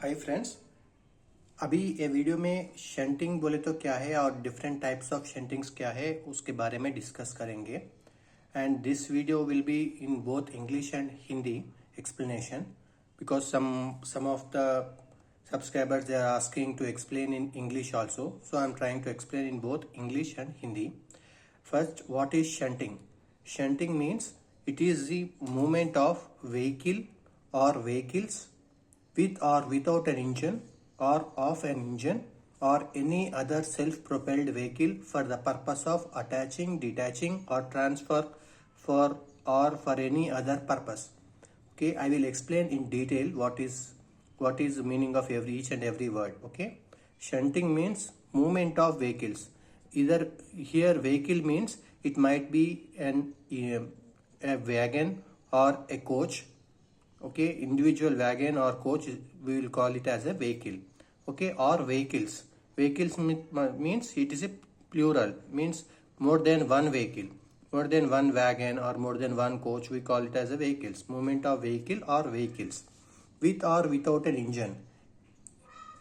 Hi friends. अभी ये video में शंटिंग बोले तो क्या है और डिफरेंट टाइप्स ऑफ शंटिंग्स क्या है उसके बारे में डिस्कस करेंगे। And this video will be in both English and Hindi explanation because some of the subscribers they are asking to explain in English also, so I'm trying to explain in both English and Hindi. First, what is shunting? Shunting means it is the movement of vehicle or vehicles with or without an engine or of an engine or any other self-propelled vehicle for the purpose of attaching, detaching or transfer for or for any other purpose. Okay, I will explain in detail what is the meaning of each and every word. Okay, shunting means movement of vehicles. Either here vehicle means it might be a wagon or a coach. Okay, individual wagon or coach, we will call it as a vehicle. Okay, or vehicles means it is a plural, means more than one vehicle, more than one wagon or more than one coach, we call it as a vehicles. Movement of vehicle or vehicles with or without an engine.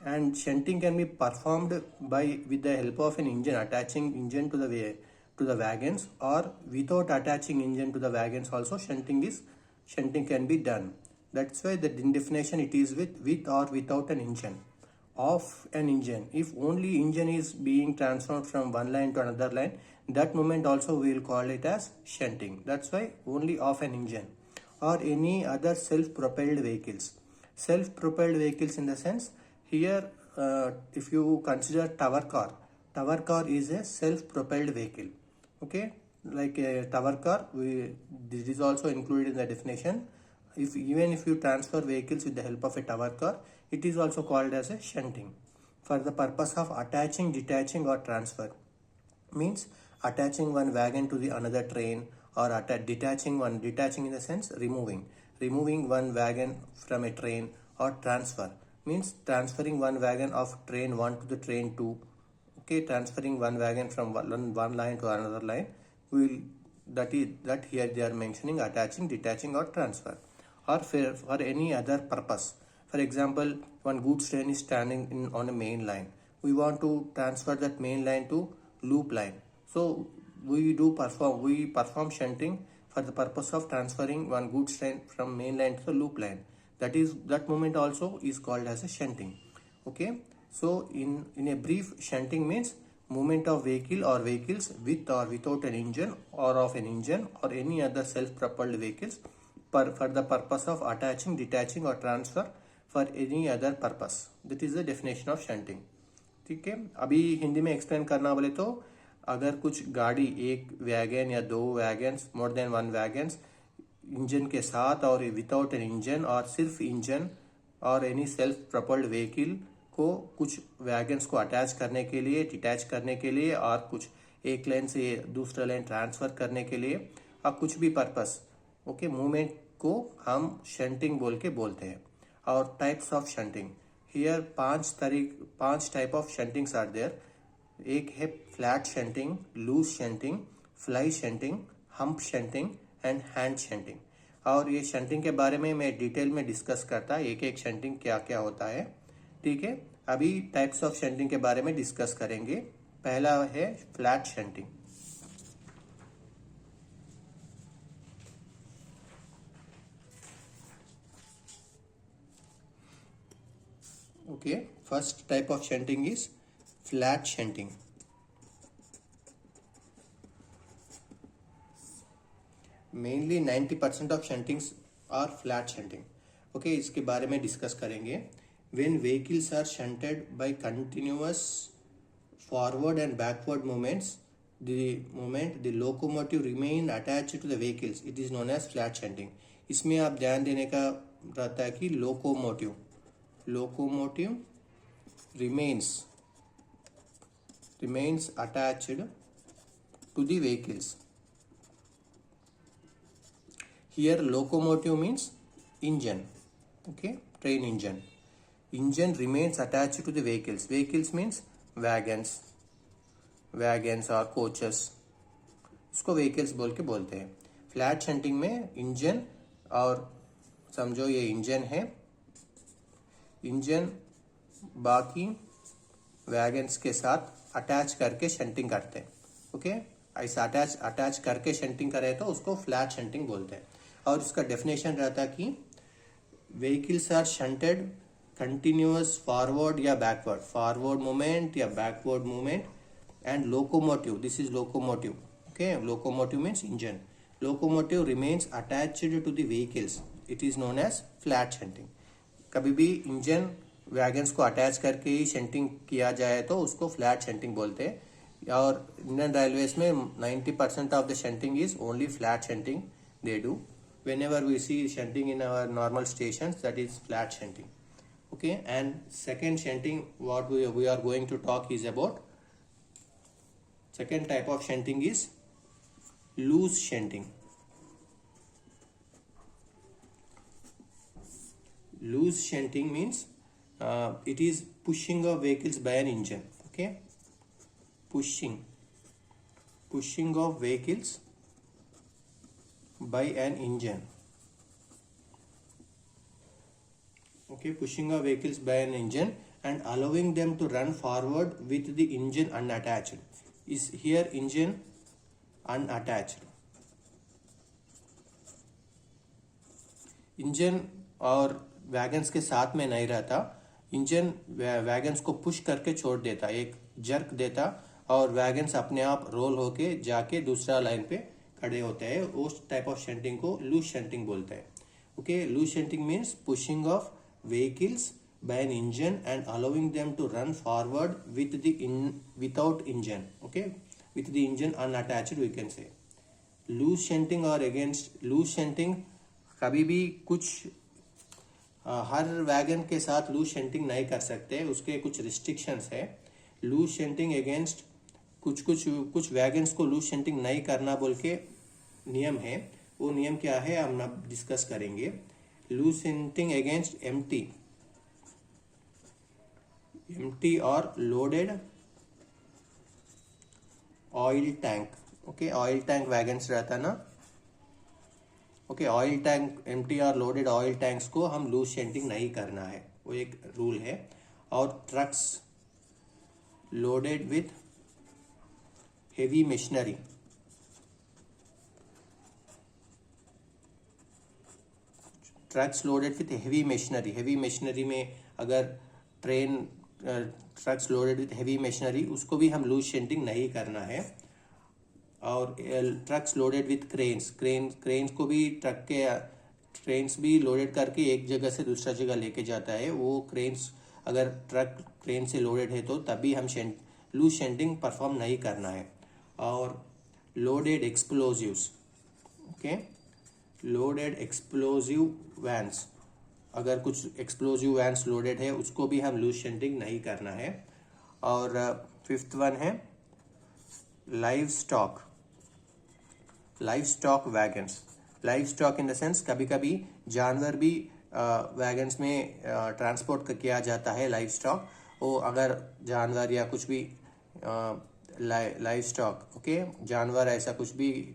And shunting can be performed by with the help of an engine, attaching engine to the wagons, or without attaching engine to the wagons also shunting can be done. That's why the definition it is with or without an engine. Of an engine, if only engine is being transferred from one line to another line, that moment also we will call it as shunting. That's why only of an engine or any other self-propelled vehicles. Self-propelled vehicles in the sense here, if you consider tower car is a self-propelled vehicle. Okay, like a tower car, this is also included in the definition. Even if you transfer vehicles with the help of a tower car, it is also called as a shunting for the purpose of attaching, detaching or transfer. Means attaching one wagon to the another train, or detaching in the sense removing one wagon from a train, or transfer means transferring one wagon of train 1 to the train 2. Okay, transferring one wagon from one line to another line, will that here they are mentioning attaching, detaching or transfer, or for any other purpose. For example, one goods train is standing on a main line, we want to transfer that main line to loop line, so we perform shunting for the purpose of transferring one goods train from main line to the loop line. That moment also is called as a shunting. Okay, so in a brief, shunting means movement of vehicle or vehicles with or without an engine, or of an engine or any other self-propelled vehicles for the purpose of attaching, detaching or transfer for any other purpose. That is the definition of shunting. ठीक है, अभी हिंदी में explain करना बोले तो अगर कुछ गाड़ी, एक वैगन या दो wagons, more than one wagons, engine के साथ और विदाउट एन इंजन, और सिर्फ इंजन और एनी सेल्फ प्रोपल्ड व्हीकल को कुछ वैगन्स को अटैच करने के लिए, डिटैच करने के लिए, और कुछ एक लाइन से दूसरा लाइन ट्रांसफर करने के लिए, और कुछ भी पर्पस, ओके, मूवमेंट को हम शंटिंग बोल के बोलते हैं. और टाइप्स ऑफ शंटिंग, हियर पांच type of shuntings are there. एक है flat shunting, loose shunting, fly shunting, hump shunting and hand shunting. और ये शंटिंग के बारे में मैं डिटेल में डिस्कस करता है, एक एक शंटिंग क्या क्या होता है. ठीक है, अभी टाइप्स ऑफ शंटिंग के बारे में डिस्कस करेंगे. पहला है flat shunting. Okay, first type of shunting is flat shunting. Mainly 90% of shuntings are flat shunting. Okay, इसके बारे में डिस्कस करेंगे. When vehicles are shunted by continuous forward and backward movements, the moment the locomotive remain attached to the vehicles, it is known as flat shunting. इसमें आप ध्यान देने का रहता है कि locomotive remains attached to the vehicles. Here locomotive means engine. Okay, train engine. Engine remains attached to the vehicles. Vehicles means wagons और coaches. इसको vehicles बोल के बोलते हैं. फ्लैट शंटिंग में इंजन, और समझो ये इंजन है, इंजन बाकी वैगन्स के साथ अटैच करके शंटिंग करते हैं। ओके, ऐसा अटैच करके शंटिंग करे तो उसको फ्लैट शंटिंग बोलते हैं। और उसका डेफिनेशन रहता है कि vehicles are shunted continuous forward या बैकवर्ड, फॉरवर्ड मूवमेंट या backward movement, and locomotive, this is locomotive. Okay, locomotive means engine, locomotive remains attached to the vehicles, it is known as flat shunting. कभी भी engine wagons को attach करके ही shunting किया जाए तो उसको फ्लैट शंटिंग बोलते हैं। और इंडियन रेलवेज में 90% of the shunting is only flat shunting they do. Whenever we see shunting in our normal stations, that is flat shunting. Okay, and second shunting what we are going to talk is about, second type of shunting is loose shunting. Loose shunting means it is pushing of vehicles by an engine. Okay, pushing of vehicles by an engine. Okay, pushing of vehicles by an engine and allowing them to run forward with the engine unattached. Is here engine unattached. Engine और wagons के साथ में नहीं रहता, engine wagons को push करके छोड़ देता, एक जर्क देता और वैगन्स अपने आप रोल होके जाके दूसरा लाइन पे खड़े होते हैं। उस टाइप ऑफ शंटिंग को लूज शंटिंग बोलते हैं। Okay, loose shunting means pushing of vehicles by an engine and allowing them to run forward without engine. Okay, with the engine unattached we can say. Loose shunting or against loose shunting, कभी भी कुछ हर wagon के साथ loose shunting नहीं कर सकते, उसके कुछ रिस्ट्रिक्शंस है। लूज शंटिंग अगेंस्ट कुछ वैगन्स को लूज शंटिंग नहीं करना बोल के नियम है। वो नियम क्या है हम अब डिस्कस करेंगे। लूज शंटिंग अगेंस्ट एम्प्टी और loaded oil tank. Okay, oil tank wagons रहता ना। ओके, ऑयल टैंक एम्प्टी और लोडेड ऑयल टैंक्स को हम लूज शंटिंग नहीं करना है, वो एक रूल है। और trucks loaded with heavy machinery, trucks loaded with heavy machinery, heavy machinery में अगर train trucks loaded with heavy machinery उसको भी हम लूज शंटिंग नहीं करना है। और ट्रक्स लोडेड विथ क्रेन्स को भी क्रेन्स भी लोडेड करके एक जगह से दूसरा जगह लेके जाता है। वो क्रेन्स अगर ट्रक क्रेन से लोडेड है तो तभी हम लूज शंटिंग परफॉर्म नहीं करना है। और loaded explosives, okay, loaded explosive vans, अगर कुछ एक्सप्लोजिव वैन्स लोडेड है उसको भी हम लूज शंटिंग नहीं करना है। और फिफ्थ वन है live stock wagons. Live stock in the sense कभी कभी जानवर भी वैगन्स में ट्रांसपोर्ट किया जाता है। लाइव स्टॉक, वो अगर जानवर या कुछ भी लाइव स्टॉक, ओके, जानवर ऐसा कुछ भी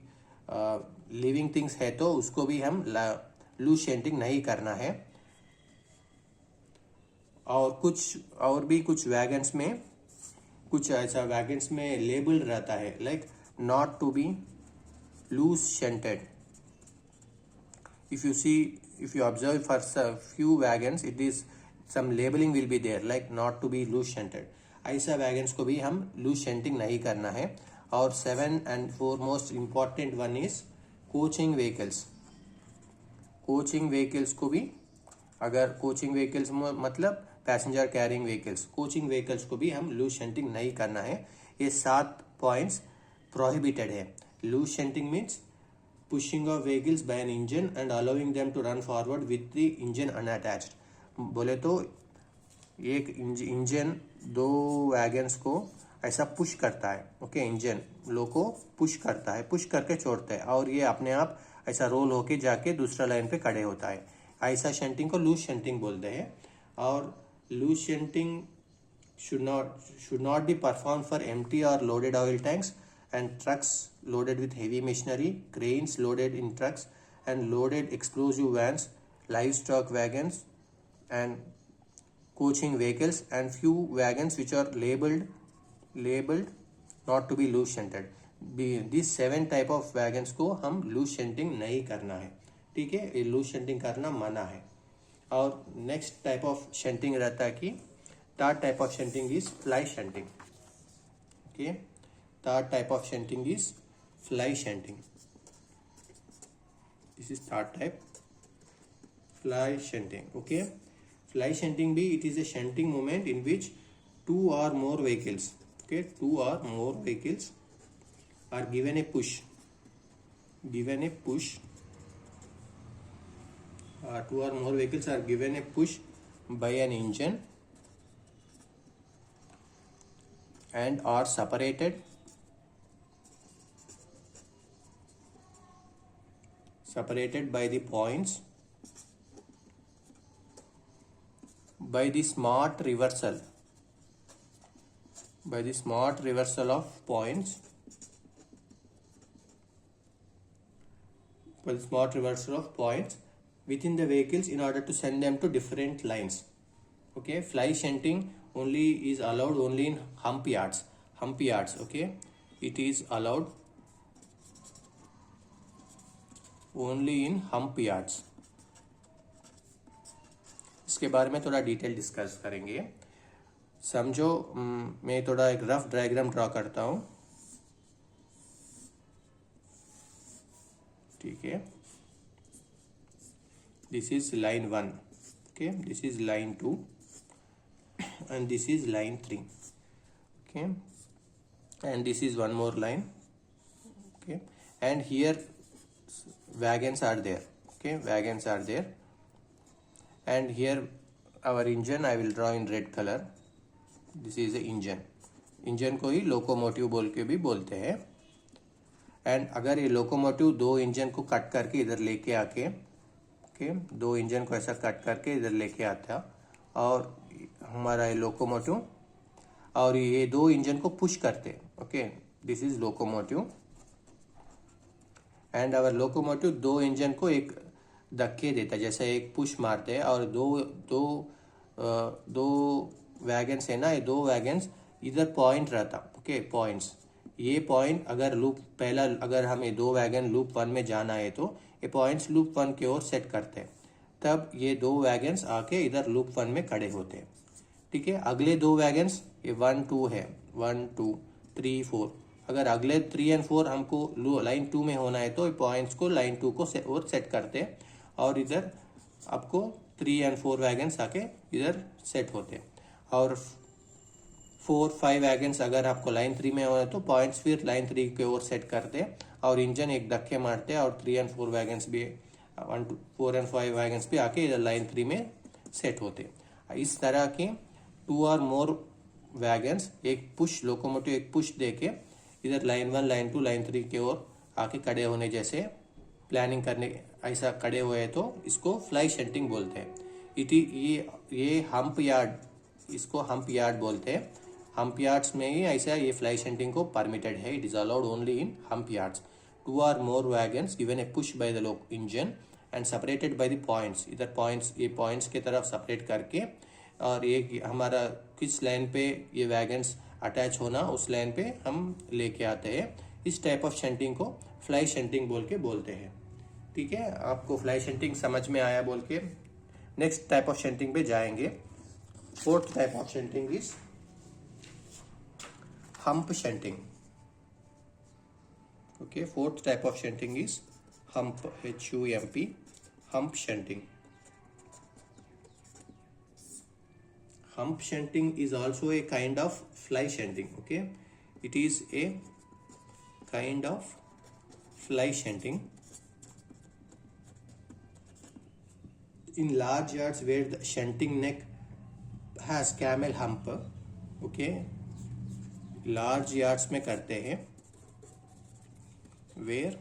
लिविंग थिंग्स है तो उसको भी हम लूज शंटिंग नहीं करना है। और कुछ वैगन्स में कुछ ऐसा वैगन्स में लेबल रहता है like not to be loose shunted. if you observe for few wagons, it is some labeling will be there like not to be loose shunted. ऐसा वैगन्स को भी हम लूज शंटिंग नहीं करना है। और 7 and 4 most important one is coaching vehicles. Coaching vehicles को भी, अगर कोचिंग व्हीकल्स मतलब passenger carrying vehicles, coaching vehicles को भी हम लूज शंटिंग नहीं करना है। ये 7 पॉइंट्स प्रोहिबिटेड है। Loose shunting means pushing of vehicles by an engine and allowing them to run forward with the engine unattached। बोले तो एक इंजन दो वैगन्स को ऐसा पुश करता है। ओके, इंजन लो को पुश करता है, पुश करके छोड़ता है और ये अपने आप ऐसा रोल होके जाके दूसरा लाइन पे खड़े होता है। ऐसा शंटिंग को लूज शंटिंग बोलते हैं। और loose shunting should not be performed for empty or loaded oil tanks and trucks loaded with heavy machinery, cranes loaded in trucks and loaded explosive vans, livestock wagons and coaching vehicles and few wagons which are labeled not to be loose shunted. These 7 type of wagons को हम loose शेंटिंग नहीं करना है, ठीक है, ये loose शेंटिंग करना मना है. और नेक्स्ट टाइप ऑफ शेंटिंग रहता है कि third type of shunting is fly shunting. Okay, third type of shunting is fly shunting. This is third type, fly shunting. Okay, fly shunting भी it is a shunting movement in which 2 or more vehicles, okay, 2 or more vehicles are given a push, 2 or more vehicles are given a push by an engine and are separated by the points by the smart reversal of points, within the vehicles in order to send them to different lines. Okay, fly shunting only is allowed only in hump yards. Okay, it is allowed only in hump yards. इसके बारे में थोड़ा detail discuss करेंगे. समझो, मैं थोड़ा एक rough diagram draw करता हूँ, ठीक है. This is line 1, okay, this is line 2 and this is line 3, okay, and this is one more line, okay, and here wagons are there, okay, wagons are there, and here our engine I will draw in red color. This is a engine को ही locomotive बोल के भी बोलते हैं. And अगर ये locomotive 2 engine को cut करके इधर लेके आके, ओके, 2 इंजन को ऐसा कट करके इधर लेके आता और हमारा ये लोकोमोटिव, और ये 2 इंजन को पुश करते, okay, this is locomotive. And our locomotive 2 engine को एक धक्के देता है, जैसे एक पुश मारते हैं, और दो वैगन्स है ना, ये 2 वैगन्स इधर पॉइंट रहता, ओके, पॉइंट्स. ये पॉइंट अगर लूप पहला, अगर हमें 2 वैगन लूप 1 में जाना है तो ये पॉइंट्स लूप 1 की ओर सेट करते हैं, तब ये 2 वैगन्स आके इधर लूप 1 में खड़े होते हैं, ठीक है. अगले 2 वैगन्स ये 1 2 है, 1 2 3 4. अगर अगले 3 और 4 हमको लाइन 2 में होना है तो पॉइंट्स को लाइन 2 को और सेट करते हैं, और इधर आपको 3 और 4 वैगन्स आके इधर सेट होते हैं. और 4 5 वैगन्स अगर आपको लाइन 3 में होना है तो पॉइंट्स फिर लाइन 3 के ओर सेट करते हैं, और इंजन एक धक्के मारते हैं, और 3 और 4 वैगन्स भी 4 और 5 वैगन्स भी आके इधर लाइन 3 में सेट होते हैं. इस तरह के 2 और मोर वैगन्स एक पुश, लोकोमोटिव एक पुश देके इधर लाइन 1 लाइन 2 लाइन 3 के ओर आके खड़े होने जैसे प्लानिंग करने, ऐसा खड़े हुए तो इसको फ्लाई शंटिंग बोलते हैं. ये हम्प यार्ड, इसको हम्प यार्ड बोलते हैं. हम्प यार्ड्स में ही ऐसा ये फ्लाई शंटिंग को परमिटेड है. It is allowed only in hump yards. 2 or more wagons given a push by the engine and separated by the points. इधर पॉइंट्स, ये पॉइंट्स की तरफ सेपरेट करके, और ये हमारा किस लाइन पे ये वैगन्स अटैच होना उस लाइन पे हम लेके आते हैं. इस टाइप ऑफ शंटिंग को फ्लाई शंटिंग बोल के बोलते हैं, ठीक है. आपको फ्लाई शंटिंग समझ में आया बोल के नेक्स्ट टाइप ऑफ शंटिंग पे जाएंगे. 4th type of shunting is hump shunting. Okay, 4th type of shunting is hump, HUMP, hump shunting. Hump shunting is also a kind of fly shunting. Okay, it is a kind of fly shunting in large yards where the shunting neck has camel hump. Okay, large yards में करते हैं where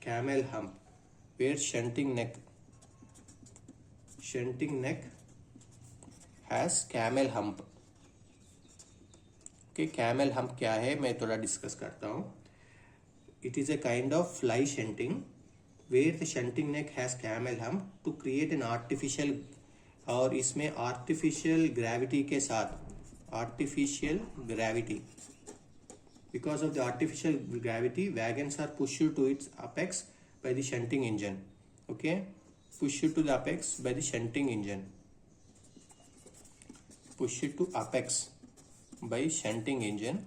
camel hump, where shunting neck has camel hump. Okay, camel hump क्या है मैं थोड़ा discuss करता हूँ. It is a kind of fly shunting where the shunting neck has camel hump to create an artificial और इसमें artificial gravity के साथ, artificial gravity, because of the artificial gravity wagons are pushed to its apex by the shunting engine. Okay, pushed to the apex by the shunting engine, pushed to apex by shunting engine,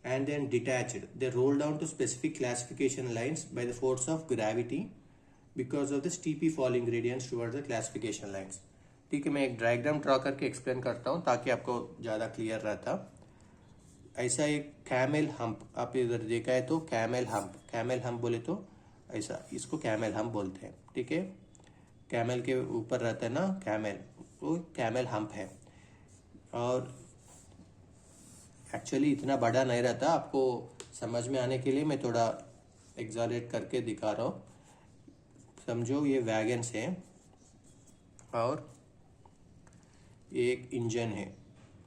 and then detached. They roll down to specific classification lines by the force of gravity because of the steeply falling gradients towards the classification lines. ठीक है, मैं एक diagram draw करके explain करता हूँ ताकि आपको ज़्यादा क्लियर रहता। ऐसा एक कैमल हम्प आप इधर देखा है तो कैमल हम्प बोले तो ऐसा, इसको कैमल हम्प बोलते हैं। ठीक है, कैमल के ऊपर रहता है ना कैमल, वो कैमल हम्प है। और एक्चुअली इतना बड़ा नहीं रहता, आपको समझ में आने के लिए मैं थोड़ा एग्जैगरेट करके दिखा रहा हूँ। समझो ये वैगन्स हैं और एक इंजन है,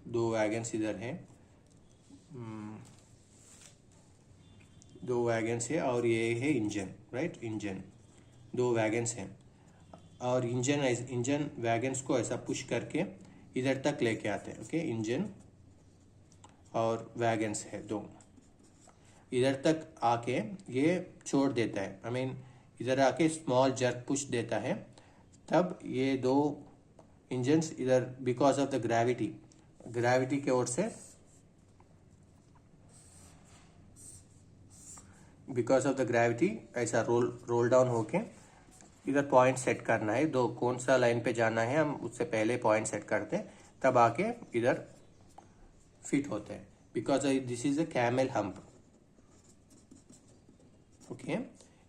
दो वैगन्स इधर हैं, दो वैगन्स है और ये है इंजन, राइट। इंजन, दो वैगन्स हैं और इंजन वैगन्स को ऐसा पुश करके इधर तक लेके आते हैं। ओके, इंजन और वैगन्स है दो, इधर तक आके ये छोड़ देता है, आई मीन इधर आके स्मॉल जर्क पुश देता है, तब ये दो इंजन्स इधर बिकॉज ऑफ द ग्रेविटी के ओर से, बिकॉज ऑफ द ग्रेविटी ऐसा रोल डाउन होके इधर पॉइंट सेट करना है। दो कौन सा लाइन पे जाना है हम उससे पहले पॉइंट सेट करते हैं, तब आके इधर फिट होते हैं। Because this is a camel hump. Okay,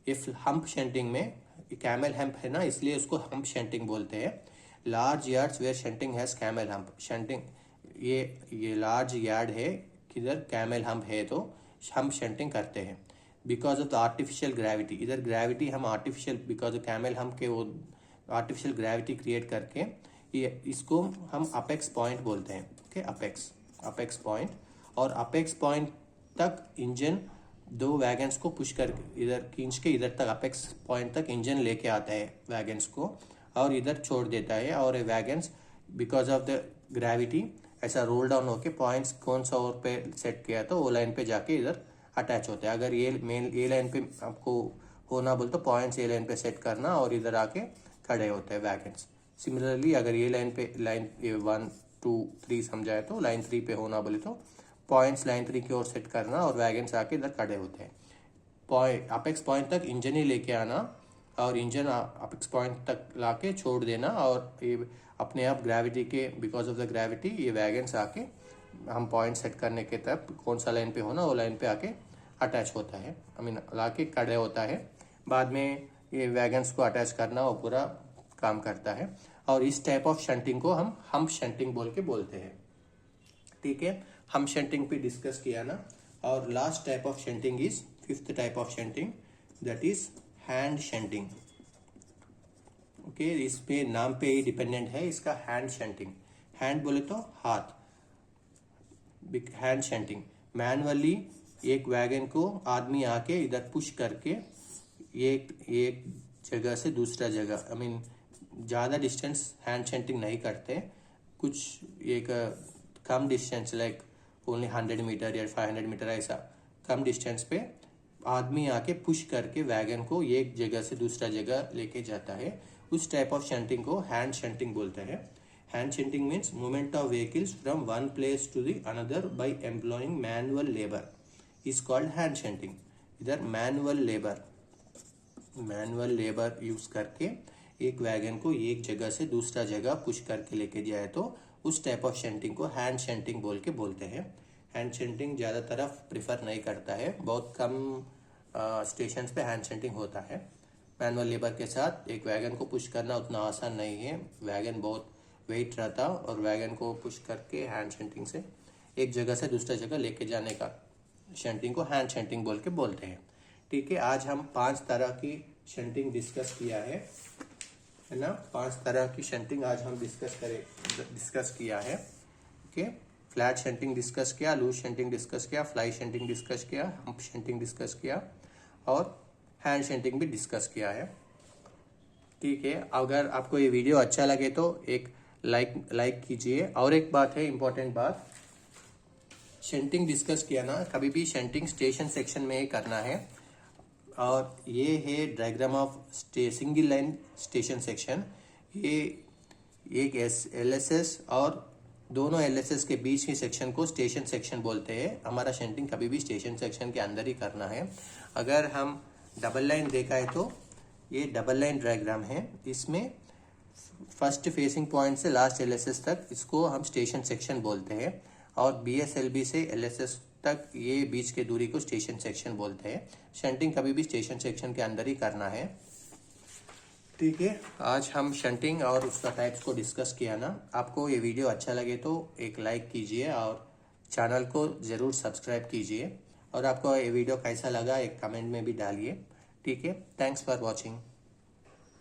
if hump shunting में कैमल हम्प है ना, इसलिए उसको हम्प शंटिंग बोलते हैं। Large yards where shunting has camel hump, shunting ये लार्ज यार्ड है किधर कैमल हम्प है तो हम शंटिंग करते हैं। Because of the artificial gravity, इधर ग्रेविटी हम artificial, because of camel hump के वो आर्टिफिशियल ग्रेविटी क्रिएट करके ये इसको हम अपेक्स पॉइंट बोलते हैं। ओके, अपेक्स पॉइंट, और अपेक्स पॉइंट तक इंजन दो वैगन्स को पुश कर इधर खींच के इधर तक अपेक्स पॉइंट तक इंजन लेके आता है वैगन्स को और इधर छोड़ देता है। और wagons because of the gravity ऐसा रोल डाउन होके पॉइंट्स कौन सा और पे सेट किया तो वो लाइन पे जाके इधर अटैच होता है। अगर ये मेन ए लाइन पे आपको होना बोल तो पॉइंट्स ए लाइन पे सेट करना और इधर आके खड़े होते हैं वैगन्स। सिमिलरली अगर ये लाइन 1 2 3 समझाए तो लाइन 3 पे होना बोले तो पॉइंट्स लाइन 3 की ओर सेट करना और वैगन्स आके इधर खड़े होते हैं। अपेक्स पॉइंट तक इंजन ही लेके आना और इंजन अपेक्स पॉइंट तक लाके छोड़ देना और ये अपने आप ग्रेविटी के बिकॉज ऑफ द ग्रेविटी ये वैगन्स आके हम पॉइंट सेट करने के तब कौन सा लाइन पे होना वो लाइन पे आके अटैच होता है, आई मीन लाके खड़े होता है। बाद में ये वैगन्स को अटैच करना वो पूरा काम करता है। और इस टाइप ऑफ शंटिंग को हम हम्प शंटिंग बोल के बोलते हैं। ठीक है, हम शंटिंग पे डिस्कस किया ना। और last type of shunting is fifth type of shunting, that is hand shunting. Okay, इस पे नाम पे ही डिपेंडेंट है इसका, हैंड शंटिंग। हैंड बोले तो हाथ, हैंड शंटिंग मैनुअली एक वैगन को आदमी आके इधर पुश करके एक जगह से दूसरा जगह, आई मीन ज़्यादा डिस्टेंस हैंड शंटिंग नहीं करते, कुछ एक कम डिस्टेंस लाइक ओनली 100 मीटर या 500 मीटर ऐसा कम डिस्टेंस पे आदमी आके पुश करके वैगन को एक जगह से दूसरा जगह लेके जाता है। उस टाइप ऑफ शंटिंग को हैंड शंटिंग बोलते हैं। Hand shunting means movement of vehicles from one place to the another by employing manual labour is called hand shunting. इधर मैनुअल लेबर यूज करके एक वैगन को एक जगह से दूसरा जगह पुश करके लेके जाए तो उस टाइप ऑफ शंटिंग को हैंड शंटिंग बोल के बोलते हैं। हैंड शंटिंग ज़्यादा तरफ प्रिफर नहीं करता है, बहुत कम स्टेशंस पे हैंड शंटिंग होता है। मैनुअल लेबर के साथ एक वैगन को पुश करना उतना आसान नहीं है, वैगन बहुत वेट रहता और वैगन को पुश करके हैंड शंटिंग से एक जगह से दूसरा जगह लेके जाने का शंटिंग को हैंड शंटिंग बोल के बोलते हैं। ठीक है, आज हम 5 तरह की शंटिंग डिस्कस किया है ना, 5 तरह की शंटिंग आज हम डिस्कस किया है। ओके, फ्लैट शंटिंग डिस्कस किया, लूज शंटिंग डिस्कस किया, फ्लाई शंटिंग डिस्कस किया, हम्प शंटिंग डिस्कस किया और हैंड शंटिंग भी डिस्कस किया है। ठीक है, अगर आपको ये वीडियो अच्छा लगे तो एक लाइक कीजिए। और एक बात है, इम्पोर्टेंट बात, शंटिंग डिस्कस किया ना, कभी भी शंटिंग स्टेशन सेक्शन में ही करना है। और ये है diagram of single line station section. ये एक LSS और दोनों LSS के बीच के सेक्शन को स्टेशन सेक्शन बोलते हैं। हमारा शंटिंग कभी भी स्टेशन सेक्शन के अंदर ही करना है। अगर हम डबल लाइन देखा है तो ये डबल लाइन डायग्राम है। इसमें फर्स्ट फेसिंग पॉइंट से लास्ट LSS तक इसको हम स्टेशन सेक्शन बोलते हैं, और BSLB से LSS तक ये बीच के दूरी को स्टेशन सेक्शन बोलते हैं। शंटिंग कभी भी स्टेशन सेक्शन के अंदर ही करना है। ठीक है, आज हम शंटिंग और उसका टाइप्स को डिस्कस किया ना। आपको ये वीडियो अच्छा लगे तो एक लाइक कीजिए और चैनल को ज़रूर सब्सक्राइब कीजिए। और आपको ये वीडियो कैसा लगा एक कमेंट में भी डालिए। ठीक है, थैंक्स फॉर वॉचिंग।